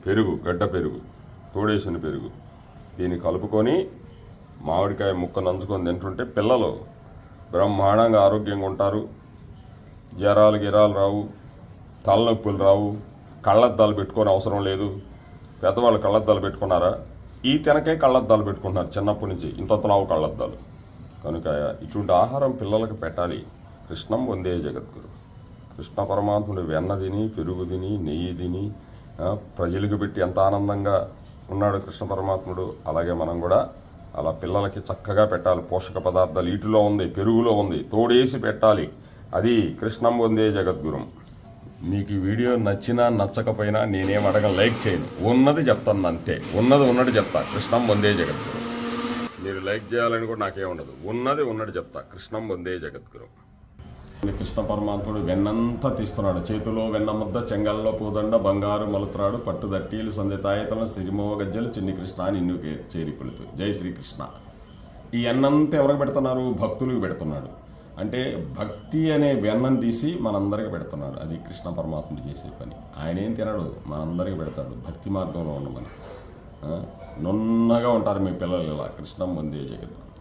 పెరుగు, గడ్డ పెరుగు, తోడేసిన పెరుగు, దీన్ని కలుపుకొని మామిడికాయ ముక్క నంచుకొని తింటుంటే పిల్లలు బ్రహ్మాండంగా ఆరోగ్యంగా ఉంటారు. జ్వరాలు గిరాలు రావు, తలనొప్పులు రావు, కళ్ళద్దాలు పెట్టుకొని అవసరం లేదు. పెద్దవాళ్ళు కళ్ళద్దాలు పెట్టుకున్నారా? ఈ తినకే కళ్ళద్దాలు పెట్టుకుంటున్నారు చిన్నప్పటి నుంచి, ఇంతలావు కళ్ళద్దాలు. కనుక ఇటువంటి ఆహారం పిల్లలకు పెట్టాలి. కృష్ణం వందే జగద్గురు. కృష్ణ పరమాత్ముడు వెన్న తిని, పెరుగు తిని, నెయ్యి తిని ప్రజలకు పెట్టి ఎంత ఆనందంగా ఉన్నాడు కృష్ణ పరమాత్ముడు. అలాగే మనం కూడా అలా పిల్లలకి చక్కగా పెట్టాలి. పోషక పదార్థాలు వీటిలో ఉంది, పెరుగులో ఉంది, తోడేసి పెట్టాలి. అది కృష్ణం వందే జగద్గురం. మీకు ఈ వీడియో నచ్చినా నచ్చకపోయినా నేనేం అడగను, లైక్ చేయను. ఉన్నది చెప్తాను అంతే, ఉన్నది చెప్తా. కృష్ణం వందే జగద్గురం. మీరు లైక్ చేయాలని కూడా నాకేముండదు, ఉన్నది చెప్తా. కృష్ణం వందే జగద్గురం. కృష్ణ పరమాత్ముడు వెన్నంతా తీస్తున్నాడు. చేతిలో వెన్న ముద్ద, చెంగల్లో పూదండ, బంగారు మలుత్రాడు, పట్టు దట్టీలు, సంధ్యతాయతలను, సిరిమోవ గజ్జలు, చిన్ని కృష్ణ నిన్ను చేరి కొలుతు. జై శ్రీకృష్ణ. ఈ వెన్నంతా ఎవరికి పెడుతున్నారు? భక్తులకు పెడుతున్నాడు. అంటే భక్తి అనే వెన్నం తీసి మనందరికి పెడుతున్నాడు. అది కృష్ణ పరమాత్ముడు చేసే పని. ఆయన ఏం తినడు, మనందరికి పెడతాడు. భక్తి మార్గంలో ఉండమని. నున్నగా ఉంటారు మీ పిల్లలు ఇలా. కృష్ణం వందే జగద్గురు.